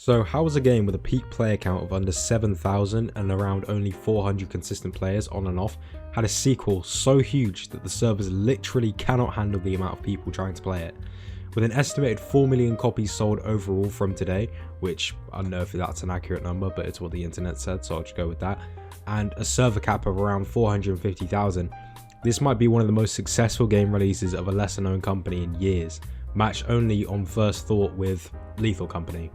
So how was a game with a peak player count of under 7,000 and around only 400 consistent players on and off had a sequel so huge that the servers literally cannot handle the amount of people trying to play it? With an estimated 4 million copies sold overall from today, which I don't know if that's an accurate number, but it's what the internet said, so I'll just go with that, and a server cap of around 450,000, this might be one of the most successful game releases of a lesser known company in years, matched only on first thought with Lethal Company.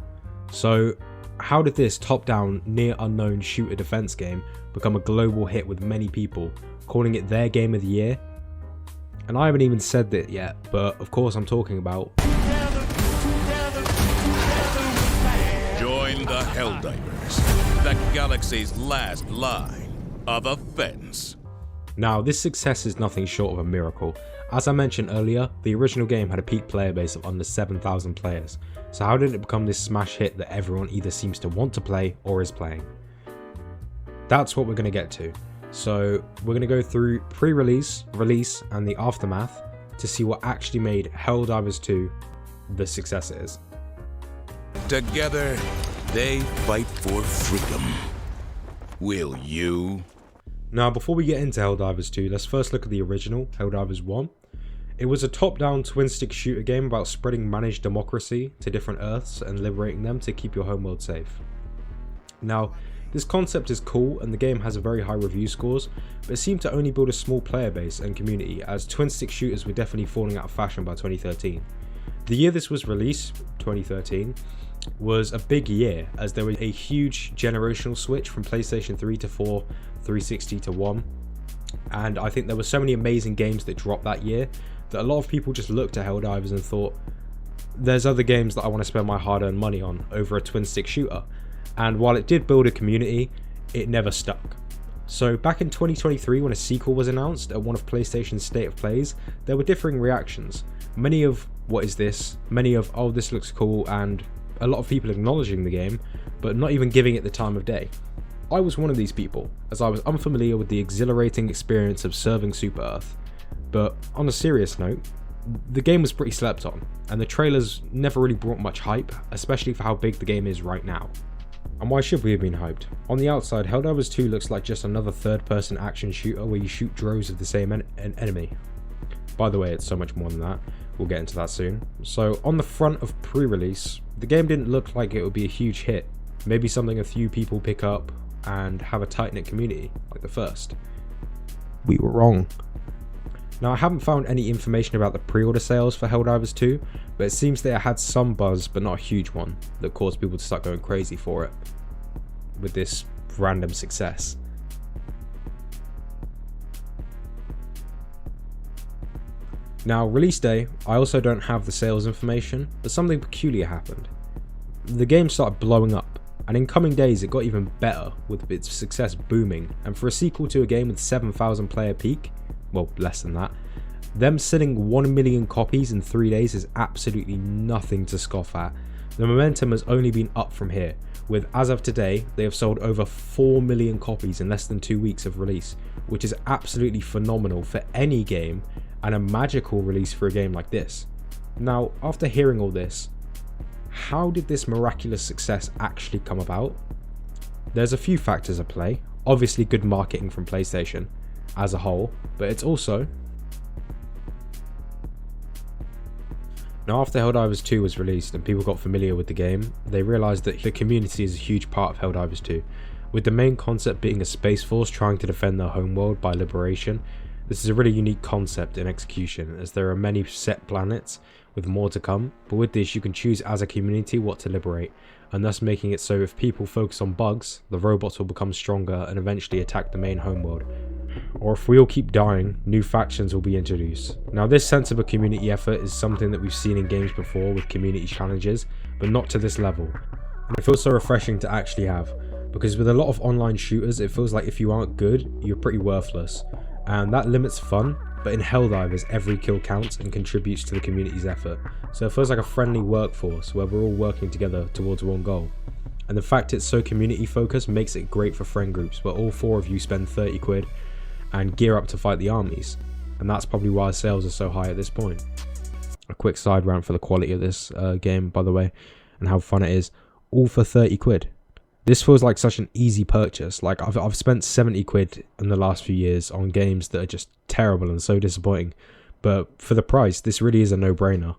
So how did this top-down, near unknown shooter defense game become a global hit with many people calling it their game of the year? And I haven't even said that yet, but of course I'm talking about Join the Helldivers, the galaxy's last line of offense. Now, this success is nothing short of a miracle. As I mentioned earlier, the original game had a peak player base of under 7,000 players. So how did it become this smash hit that everyone either seems to want to play or is playing? That's what we're going to get to. So we're going to go through pre-release, release, and the aftermath to see what actually made Helldivers 2 the success it is. Together, they fight for freedom. Will you? Now, before we get into Helldivers 2, let's first look at the original, Helldivers 1. It was a top-down twin-stick shooter game about spreading managed democracy to different Earths and liberating them to keep your homeworld safe. Now, this concept is cool and the game has a very high review scores, but it seemed to only build a small player base and community, as twin-stick shooters were definitely falling out of fashion by 2013. The year this was released, 2013, was a big year, as there was a huge generational switch from PlayStation 3 to 4, 360 to 1, and I think there were so many amazing games that dropped that year that a lot of people just looked at Helldivers and thought, there's other games that I want to spend my hard-earned money on over a twin-stick shooter. And while it did build a community, it never stuck. So back in 2023, when a sequel was announced at one of PlayStation's State of Plays, there were differing reactions. Many of, what is this? Many of, oh, this looks cool, and a lot of people acknowledging the game, but not even giving it the time of day. I was one of these people, as I was unfamiliar with the exhilarating experience of serving Super Earth. But on a serious note, the game was pretty slept on, and the trailers never really brought much hype, especially for how big the game is right now. And why should we have been hyped? On the outside, Helldivers 2 looks like just another third-person action shooter where you shoot droves of the same enemy. By the way, it's so much more than that. We'll get into that soon. So on the front of pre-release, the game didn't look like it would be a huge hit. Maybe something a few people pick up and have a tight-knit community, like the first. We were wrong. Now, I haven't found any information about the pre-order sales for Helldivers 2, but it seems that it had some buzz, but not a huge one, that caused people to start going crazy for it, with this random success. Now, release day, I also don't have the sales information, but something peculiar happened. The game started blowing up, and in coming days it got even better, with its success booming, and for a sequel to a game with 7,000 player peak, well, less than that, them selling 1 million copies in 3 days is absolutely nothing to scoff at. The momentum has only been up from here, with as of today, they have sold over 4 million copies in less than 2 weeks of release, which is absolutely phenomenal for any game, and a magical release for a game like this. Now, after hearing all this, how did this miraculous success actually come about? There's a few factors at play. Obviously good marketing from PlayStation as a whole, but it's also... Now, after Helldivers 2 was released and people got familiar with the game, they realised that the community is a huge part of Helldivers 2, with the main concept being a space force trying to defend their homeworld by liberation. This is a really unique concept in execution, as there are many set planets with more to come, but with this you can choose as a community what to liberate, and thus making it so if people focus on bugs, the robots will become stronger and eventually attack the main homeworld. Or if we all keep dying, new factions will be introduced. Now, this sense of a community effort is something that we've seen in games before with community challenges, but not to this level. And it feels so refreshing to actually have, because with a lot of online shooters it feels like if you aren't good, you're pretty worthless. And that limits fun, but in Helldivers every kill counts and contributes to the community's effort. So it feels like a friendly workforce where we're all working together towards one goal. And the fact it's so community focused makes it great for friend groups where all 4 of you spend 30 quid and gear up to fight the armies. And that's probably why sales are so high at this point. A quick side rant for the quality of this game, by the way, and how fun it is. all for 30 quid. This feels like such an easy purchase. Like I've spent 70 quid in the last few years on games that are just terrible and so disappointing. But for the price, this really is a no-brainer.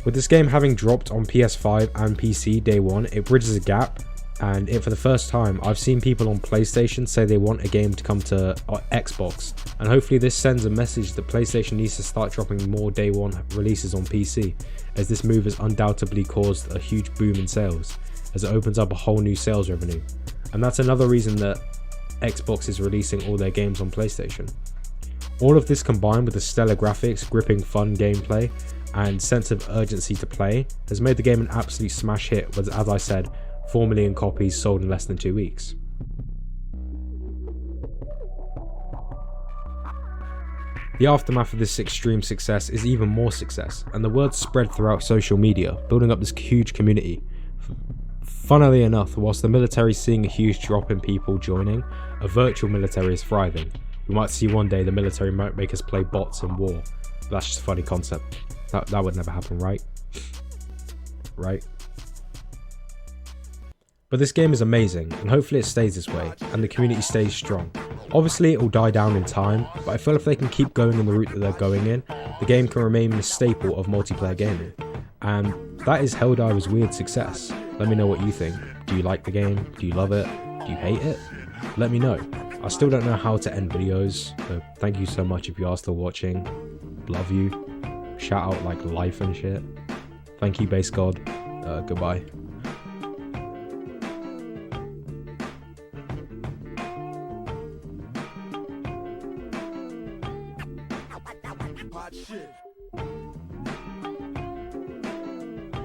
With this game having dropped on PS5 and PC day one, it bridges a gap, and for the first time, I've seen people on PlayStation say they want a game to come to Xbox, and hopefully this sends a message that PlayStation needs to start dropping more day one releases on PC, as this move has undoubtedly caused a huge boom in sales, as it opens up a whole new sales revenue. And that's another reason that Xbox is releasing all their games on PlayStation. All of this combined with the stellar graphics, gripping fun gameplay, and sense of urgency to play has made the game an absolute smash hit with, as I said, 4 million copies sold in less than 2 weeks. The aftermath of this extreme success is even more success, and the word spread throughout social media, building up this huge community. Funnily enough, whilst the military is seeing a huge drop in people joining, a virtual military is thriving. We might see one day the military might make us play bots in war. But that's just a funny concept. That would never happen, right? Right? But this game is amazing, and hopefully it stays this way, and the community stays strong. Obviously it will die down in time, but I feel if they can keep going in the route that they're going in, the game can remain a staple of multiplayer gaming. And that is Helldiver's weird success. Let me know what you think. Do you like the game? Do you love it? Do you hate it? Let me know. I still don't know how to end videos, so thank you so much if you are still watching. Love you. Shout out like life and shit. Thank you, base god. Goodbye.